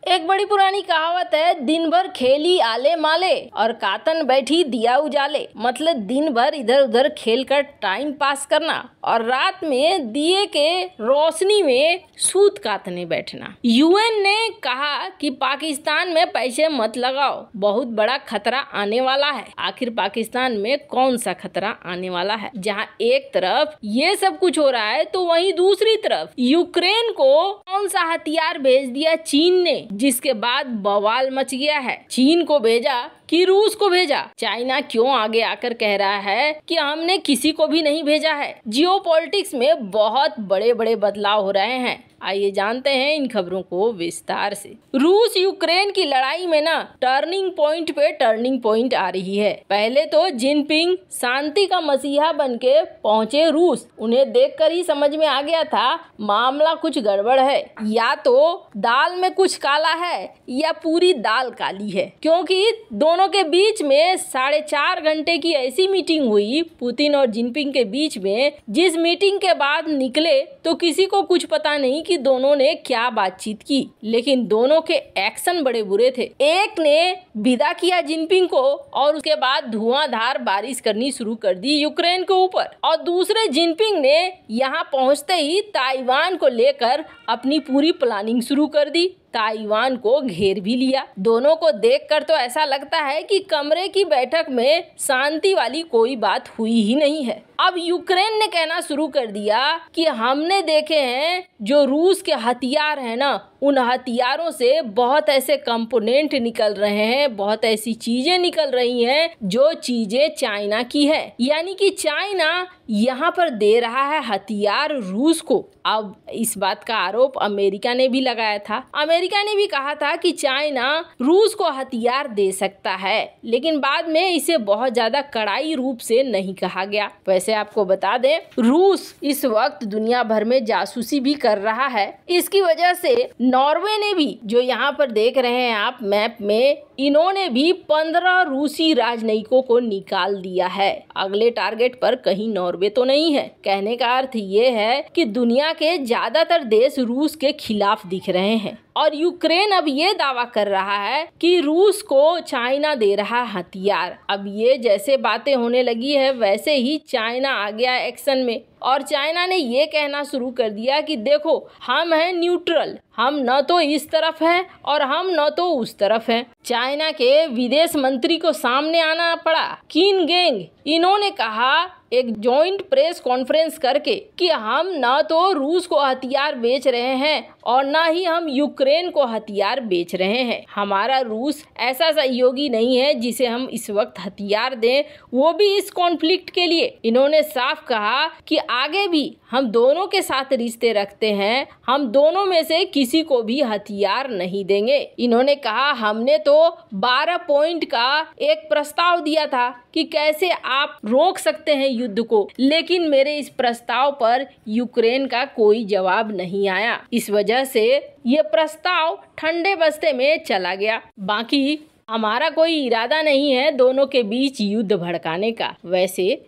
एक बड़ी पुरानी कहावत है, दिन भर खेली आले माले और कातन बैठी दिया उजाले। मतलब दिन भर इधर उधर खेल कर टाइम पास करना और रात में दिए के रोशनी में सूत कातने बैठना। यूएन ने कहा कि पाकिस्तान में पैसे मत लगाओ, बहुत बड़ा खतरा आने वाला है। आखिर पाकिस्तान में कौन सा खतरा आने वाला है? जहां एक तरफ ये सब कुछ हो रहा है तो वहीं दूसरी तरफ यूक्रेन को कौन सा हथियार भेज दिया चीन ने, जिसके बाद बवाल मच गया है। चीन को भेजा कि रूस को भेजा? चाइना क्यों आगे आकर कह रहा है कि हमने किसी को भी नहीं भेजा है? जियोपॉलिटिक्स में बहुत बड़े बड़े बदलाव हो रहे हैं। आइए जानते हैं इन खबरों को विस्तार से। रूस यूक्रेन की लड़ाई में ना टर्निंग पॉइंट पे टर्निंग पॉइंट आ रही है। पहले तो जिनपिंग शांति का मसीहा बनके पहुंचे रूस। उन्हें देखकर ही समझ में आ गया था मामला कुछ गड़बड़ है, या तो दाल में कुछ काला है या पूरी दाल काली है। क्योंकि दोनों के बीच में 4.5 घंटे की ऐसी मीटिंग हुई पुतिन और जिनपिंग के बीच में, जिस मीटिंग के बाद निकले तो किसी को कुछ पता नहीं कि दोनों ने क्या बातचीत की, लेकिन दोनों के एक्शन बड़े बुरे थे। एक ने विदा किया जिनपिंग को और उसके बाद धुआंधार बारिश करनी शुरू कर दी यूक्रेन के ऊपर, और दूसरे जिनपिंग ने यहाँ पहुँचते ही ताइवान को लेकर अपनी पूरी प्लानिंग शुरू कर दी। ताइवान को घेर भी लिया। दोनों को देखकर तो ऐसा लगता है कि कमरे की बैठक में शांति वाली कोई बात हुई ही नहीं है। अब यूक्रेन ने कहना शुरू कर दिया कि हमने देखे हैं जो रूस के हथियार हैं ना, उन हथियारों से बहुत ऐसे कंपोनेंट निकल रहे हैं, बहुत ऐसी चीजें निकल रही हैं जो चीजें चाइना की है। यानी कि चाइना यहाँ पर दे रहा है हथियार रूस को। अब इस बात का आरोप अमेरिका ने भी लगाया था। अमेरिका ने भी कहा था कि चाइना रूस को हथियार दे सकता है, लेकिन बाद में इसे बहुत ज्यादा कड़ाई रूप से नहीं कहा गया। वैसे आपको बता दें, रूस इस वक्त दुनिया भर में जासूसी भी कर रहा है। इसकी वजह से नॉर्वे ने भी, जो यहाँ पर देख रहे हैं आप मैप में, इन्होंने भी 15 रूसी राजनयिकों को निकाल दिया है। अगले टारगेट पर कहीं नॉर्वे तो नहीं है। कहने का अर्थ ये है कि दुनिया के ज्यादातर देश रूस के खिलाफ दिख रहे हैं और यूक्रेन अब ये दावा कर रहा है कि रूस को चाइना दे रहा हथियार। अब ये जैसे बातें होने लगी है वैसे ही चाइना आ गया एक्शन में, और चाइना ने ये कहना शुरू कर दिया कि देखो हम हैं न्यूट्रल, हम न तो इस तरफ हैं और हम न तो उस तरफ हैं। चाइना के विदेश मंत्री को सामने आना पड़ा, किन गेंग। इन्होंने कहा एक जॉइंट प्रेस कॉन्फ्रेंस करके कि हम न तो रूस को हथियार बेच रहे हैं और न ही हम यूक्रेन को हथियार बेच रहे हैं। हमारा रूस ऐसा सहयोगी नहीं है जिसे हम इस वक्त हथियार दें, वो भी इस कॉन्फ्लिक्ट के लिए। इन्होंने साफ कहा कि आगे भी हम दोनों के साथ रिश्ते रखते हैं, हम दोनों में से किसी को भी हथियार नहीं देंगे। इन्होंने कहा हमने तो 12 पॉइंट का एक प्रस्ताव दिया था कि कैसे आप रोक सकते हैं युद्ध को, लेकिन मेरे इस प्रस्ताव पर यूक्रेन का कोई जवाब नहीं आया। इस वजह से ये प्रस्ताव ठंडे बस्ते में चला गया। बाकी हमारा कोई इरादा नहीं है दोनों के बीच युद्ध भड़काने का। वैसे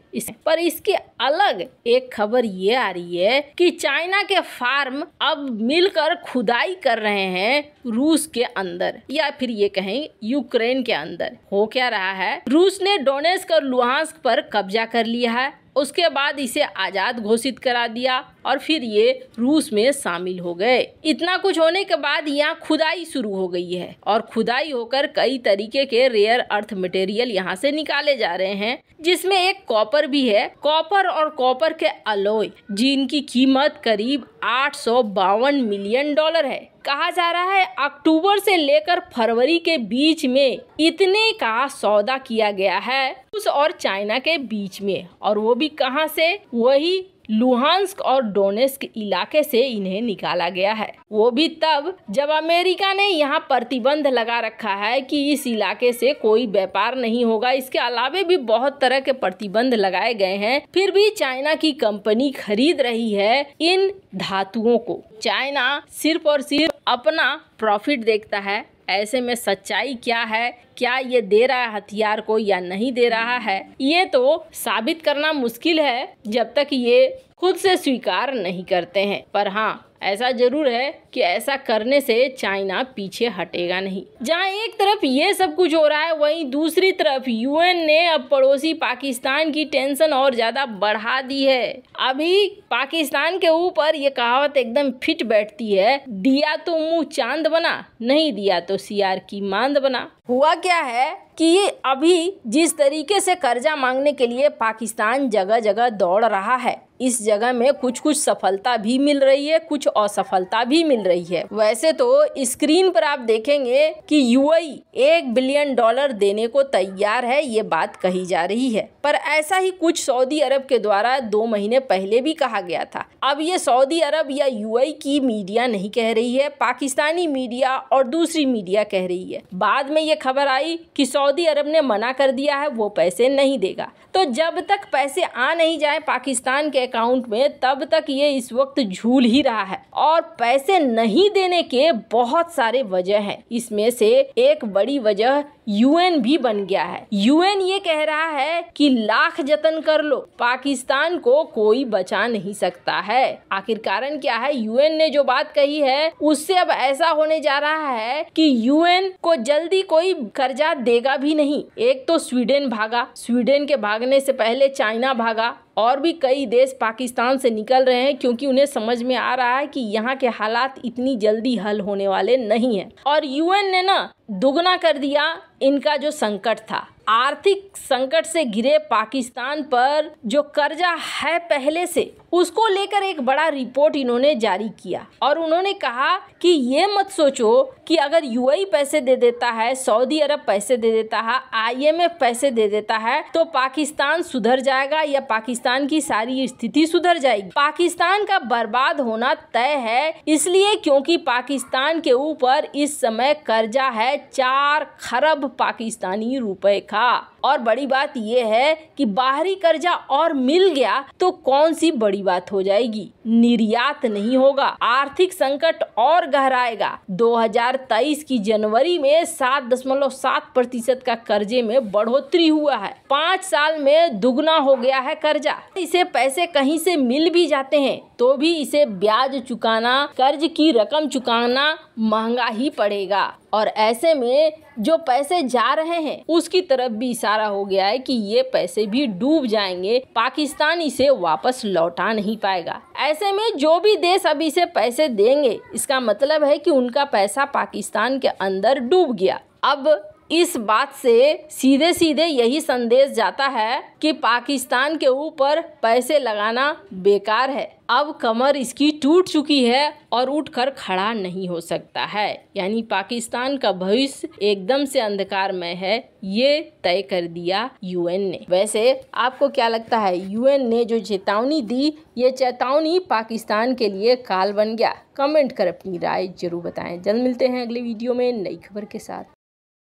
पर इसके अलग एक खबर ये आ रही है कि चाइना के फार्म अब मिलकर खुदाई कर रहे हैं रूस के अंदर, या फिर ये कहें यूक्रेन के अंदर। हो क्या रहा है, रूस ने डोनेट्स्क और लुहांस्क पर कब्जा कर लिया है, उसके बाद इसे आजाद घोषित करा दिया और फिर ये रूस में शामिल हो गए। इतना कुछ होने के बाद यहाँ खुदाई शुरू हो गई है और खुदाई होकर कई तरीके के रेयर अर्थ मटेरियल यहाँ से निकाले जा रहे हैं, जिसमें एक कॉपर भी है। कॉपर और कॉपर के अलॉय जिनकी कीमत करीब $852 मिलियन है। कहा जा रहा है अक्टूबर से लेकर फरवरी के बीच में इतने का सौदा किया गया है रूस और चाइना के बीच में, और वो भी कहां से, वही लुहांस्क और डोनेट्स्क इलाके से इन्हें निकाला गया है। वो भी तब जब अमेरिका ने यहाँ प्रतिबंध लगा रखा है कि इस इलाके से कोई व्यापार नहीं होगा। इसके अलावे भी बहुत तरह के प्रतिबंध लगाए गए हैं, फिर भी चाइना की कंपनी खरीद रही है इन धातुओं को। चाइना सिर्फ और सिर्फ अपना प्रॉफिट देखता है। ऐसे में सच्चाई क्या है, क्या ये दे रहा है हथियार को या नहीं दे रहा है, ये तो साबित करना मुश्किल है जब तक ये खुद से स्वीकार नहीं करते हैं। पर हाँ, ऐसा जरूर है कि ऐसा करने से चाइना पीछे हटेगा नहीं। जहां एक तरफ ये सब कुछ हो रहा है, वहीं दूसरी तरफ यूएन ने अब पड़ोसी पाकिस्तान की टेंशन और ज्यादा बढ़ा दी है। अभी पाकिस्तान के ऊपर ये कहावत एकदम फिट बैठती है, दिया तो मुंह चांद बना, नहीं दिया तो सियार की मांद बना। हुआ क्या है कि अभी जिस तरीके से कर्जा मांगने के लिए पाकिस्तान जगह जगह दौड़ रहा है, इस जगह में कुछ कुछ सफलता भी मिल रही है, कुछ असफलता भी मिल रही है। वैसे तो स्क्रीन पर आप देखेंगे कि यूएई $1 बिलियन देने को तैयार है, ये बात कही जा रही है। पर ऐसा ही कुछ सऊदी अरब के द्वारा 2 महीने पहले भी कहा गया था। अब ये सऊदी अरब या यूएई की मीडिया नहीं कह रही है, पाकिस्तानी मीडिया और दूसरी मीडिया कह रही है। बाद में ये खबर आई कि सऊदी अरब ने मना कर दिया है, वो पैसे नहीं देगा। तो जब तक पैसे आ नहीं जाए पाकिस्तान के अकाउंट में, तब तक ये इस वक्त झूल ही रहा है। और पैसे नहीं देने के बहुत सारे वजह हैं। इसमें से एक बड़ी वजह यूएन भी बन गया है। यूएन ये कह रहा है कि लाख जतन कर लो, पाकिस्तान को कोई बचा नहीं सकता है। आखिर कारण क्या है? यूएन ने जो बात कही है उससे अब ऐसा होने जा रहा है कि यूएन को जल्दी कोई कर्जा देगा भी नहीं। एक तो स्वीडन भागा, स्वीडन के भागने से पहले चाइना भागा, और भी कई देश पाकिस्तान से निकल रहे हैं, क्योंकि उन्हें समझ में आ रहा है कि यहाँ के हालात इतनी जल्दी हल होने वाले नहीं हैं। और यूएन ने ना दुगना कर दिया इनका जो संकट था। आर्थिक संकट से घिरे पाकिस्तान पर जो कर्जा है पहले से, उसको लेकर एक बड़ा रिपोर्ट इन्होंने जारी किया। और उन्होंने कहा कि ये मत सोचो कि अगर यूएई पैसे दे देता है, सऊदी अरब पैसे दे देता है, आईएमएफ पैसे दे देता है, तो पाकिस्तान सुधर जाएगा या पाकिस्तान की सारी स्थिति सुधर जाएगी। पाकिस्तान का बर्बाद होना तय है, इसलिए क्योंकि पाकिस्तान के ऊपर इस समय कर्जा है 4 खरब पाकिस्तानी रुपए का। और बड़ी बात यह है कि बाहरी कर्जा और मिल गया तो कौन सी बड़ी बात हो जाएगी, निर्यात नहीं होगा, आर्थिक संकट और गहराएगा। 2023 की जनवरी में 7.7% का कर्जे में बढ़ोतरी हुआ है। 5 साल में दुगना हो गया है कर्जा। इसे पैसे कहीं से मिल भी जाते हैं तो भी इसे ब्याज चुकाना, कर्ज की रकम चुकाना महंगा ही पड़ेगा। और ऐसे में जो पैसे जा रहे हैं उसकी तरफ भी इशारा हो गया है कि ये पैसे भी डूब जाएंगे, पाकिस्तान इसे वापस लौटा नहीं पाएगा। ऐसे में जो भी देश अब इसे पैसे देंगे, इसका मतलब है कि उनका पैसा पाकिस्तान के अंदर डूब गया। अब इस बात से सीधे सीधे यही संदेश जाता है कि पाकिस्तान के ऊपर पैसे लगाना बेकार है। अब कमर इसकी टूट चुकी है और उठकर खड़ा नहीं हो सकता है। यानी पाकिस्तान का भविष्य एकदम से अंधकारमय है, ये तय कर दिया यूएन ने। वैसे आपको क्या लगता है, यूएन ने जो चेतावनी दी, ये चेतावनी पाकिस्तान के लिए काल बन गया? कमेंट कर अपनी राय जरूर बताएं। जल्द मिलते हैं अगले वीडियो में नई खबर के साथ।